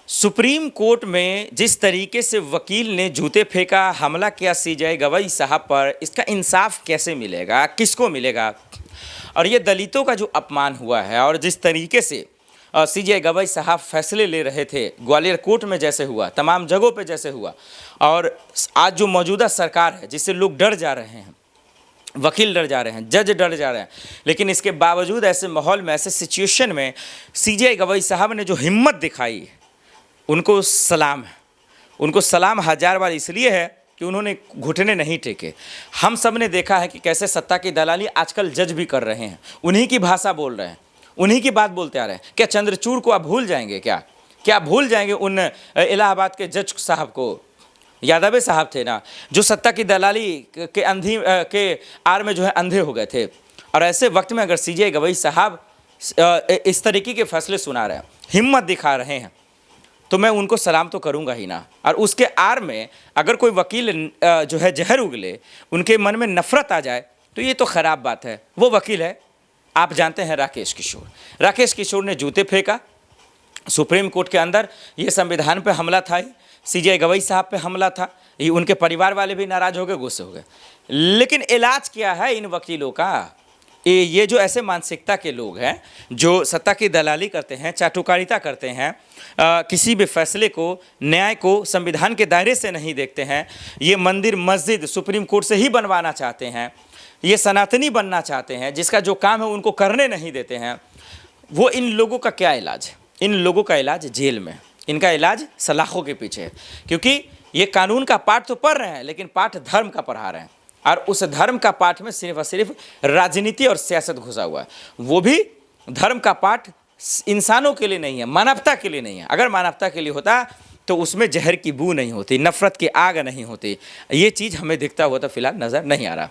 Supreme court में जिस तरीके से वकील ने जूते फेंका, हमला किया सीजेआई गवई साहब पर, इसका इंसाफ कैसे मिलेगा, किसको मिलेगा? और ये दलितों का जो अपमान हुआ है और जिस तरीके से सीजेआई गवई साहब फैसले ले रहे थे, ग्वालियर कोर्ट में जैसे हुआ, तमाम जगहों पे जैसे हुआ, और आज जो मौजूदा सरकार है जिससे लोग डर जा रहे हैं, वकील डर जा रहे हैं, जज डर जा रहे हैं, लेकिन इसके बावजूद ऐसे माहौल में, ऐसे सिचुएशन में सीजेआई गवई साहब ने जो हिम्मत दिखाई, उनको सलाम है। उनको सलाम हजार बार इसलिए है कि उन्होंने घुटने नहीं टेके। हम सब ने देखा है कि कैसे सत्ता की दलाली आजकल जज भी कर रहे हैं, उन्हीं की भाषा बोल रहे हैं, उन्हीं की बात बोलते आ रहे हैं। क्या चंद्रचूड़ को आप भूल जाएंगे? क्या भूल जाएंगे उन इलाहाबाद के जज साहब को? यादव साहब थे ना, जो सत्ता की दलाली के आड़ में जो है अंधे हो गए थे। और ऐसे वक्त में अगर सीजेआई गवई साहब इस तरीके के फैसले सुना रहे हैं, हिम्मत दिखा रहे हैं, तो मैं उनको सलाम तो करूंगा ही ना। और उसके आड़ में अगर कोई वकील जो है जहर उगले, उनके मन में नफरत आ जाए, तो ये तो ख़राब बात है। वो वकील है, आप जानते हैं, राकेश किशोर। राकेश किशोर ने जूते फेंका सुप्रीम कोर्ट के अंदर। ये संविधान पे हमला था, सीजेआई गवई साहब पे हमला था। ये उनके परिवार वाले भी नाराज़ हो गए, गुस्से हो गए। लेकिन इलाज क्या है इन वकीलों का? ये जो ऐसे मानसिकता के लोग हैं जो सत्ता की दलाली करते हैं, चाटुकारिता करते हैं, किसी भी फैसले को, न्याय को संविधान के दायरे से नहीं देखते हैं, ये मंदिर मस्जिद सुप्रीम कोर्ट से ही बनवाना चाहते हैं, ये सनातनी बनना चाहते हैं, जिसका जो काम है उनको करने नहीं देते हैं, वो इन लोगों का क्या इलाज है? इन लोगों का इलाज जेल में, इनका इलाज सलाखों के पीछे है। क्योंकि ये कानून का पाठ तो पढ़ रहे हैं, लेकिन पाठ धर्म का पढ़ा रहे हैं, और उस धर्म का पाठ में सिर्फ और सिर्फ राजनीति और सियासत घुसा हुआ है। वो भी धर्म का पाठ इंसानों के लिए नहीं है, मानवता के लिए नहीं है। अगर मानवता के लिए होता तो उसमें जहर की बू नहीं होती, नफरत की आग नहीं होती। ये चीज़ हमें दिखता हुआ तो फिलहाल नज़र नहीं आ रहा।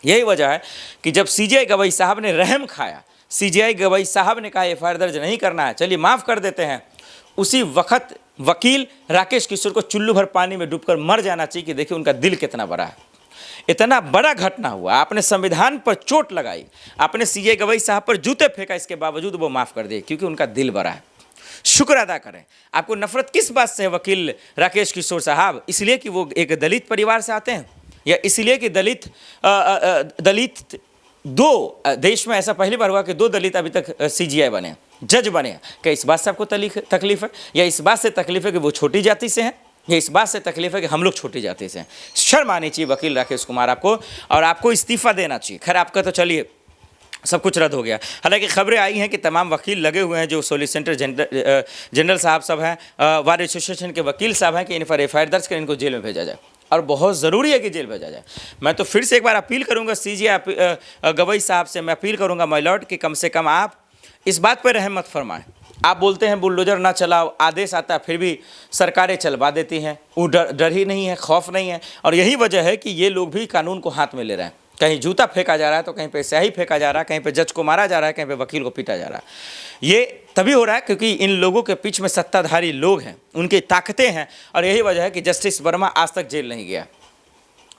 यही वजह है कि जब सीजेआई गवई साहब ने रहम खाया, सीजेआई गवई साहब ने कहा एफआईआर दर्ज नहीं करना है, चलिए माफ़ कर देते हैं, उसी वक्त वकील राकेश किशोर को चुल्लू भर पानी में डूबकर मर जाना चाहिए कि देखिए उनका दिल कितना बड़ा है। इतना बड़ा घटना हुआ, आपने संविधान पर चोट लगाई, आपने सीजेआई गवई साहब पर जूते फेंका, इसके बावजूद वो माफ़ कर दिए क्योंकि उनका दिल बड़ा है। शुक्र अदा करें। आपको नफरत किस बात से है वकील राकेश किशोर साहब? इसलिए कि वो एक दलित परिवार से आते हैं, या इसलिए कि दलित दो देश में ऐसा पहली बार हुआ कि 2 दलित अभी तक सीजेआई बने, जज बने? क्या इस बात से आपको तकलीफ है, या इस बात से तकलीफ है कि वो छोटी जाति से हैं, या इस बात से तकलीफ है कि हम लोग छोटी जाति से हैं? शर्म आनी चाहिए वकील राकेश कुमार आपको, और आपको इस्तीफा देना चाहिए। खैर आपका तो चलिए सब कुछ रद्द हो गया। हालांकि खबरें आई हैं कि तमाम वकील लगे हुए हैं, जो सॉलिसिटर जनरल साहब सब हैं, बार एसोसिएशन के वकील साहब हैं, कि इन पर एफआईआर दर्ज कर इनको जेल में भेजा जाए, और बहुत ज़रूरी है कि जेल भेजा जाए। मैं तो फिर से एक बार अपील करूंगा सीजेआई गवई साहब से, मैं अपील करूंगा माय लॉर्ड कि कम से कम आप इस बात पर रहम मत फरमाएं। आप बोलते हैं बुलडोजर ना चलाओ, आदेश आता है फिर भी सरकारें चलवा देती हैं। वो डर ही नहीं है, खौफ नहीं है, और यही वजह है कि ये लोग भी कानून को हाथ में ले रहे हैं। कहीं जूता फेंका जा रहा है तो कहीं पे स्याही फेंका जा रहा है, कहीं पे जज को मारा जा रहा है, कहीं पे वकील को पीटा जा रहा है। ये तभी हो रहा है क्योंकि इन लोगों के बीच में सत्ताधारी लोग हैं, उनकी ताकतें हैं, और यही वजह है कि जस्टिस वर्मा आज तक जेल नहीं गया।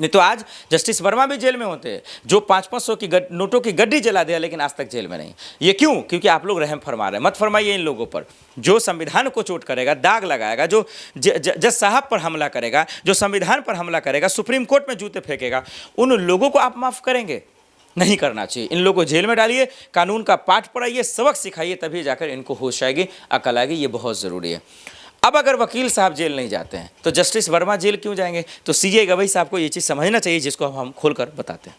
नहीं तो आज जस्टिस वर्मा भी जेल में होते हैं, जो 500-500 की नोटों की गड्डी जला दिया, लेकिन आज तक जेल में नहीं। ये क्यों? क्योंकि आप लोग रहम फरमा रहे हैं। मत फरमाइए इन लोगों पर। जो संविधान को चोट करेगा, दाग लगाएगा, जो जज साहब पर हमला करेगा, जो संविधान पर हमला करेगा, सुप्रीम कोर्ट में जूते फेंकेगा, उन लोगों को आप माफ़ करेंगे? नहीं करना चाहिए। इन लोगों को जेल में डालिए, कानून का पाठ पढ़ाइए, सबक सिखाइए, तभी जाकर इनको होश आएगी, अकल आएगी। ये बहुत ज़रूरी है। अब अगर वकील साहब जेल नहीं जाते हैं तो जस्टिस वर्मा जेल क्यों जाएंगे? तो सीजेआई गवई साहब को ये चीज़ समझना चाहिए, जिसको हम खोल कर बताते हैं।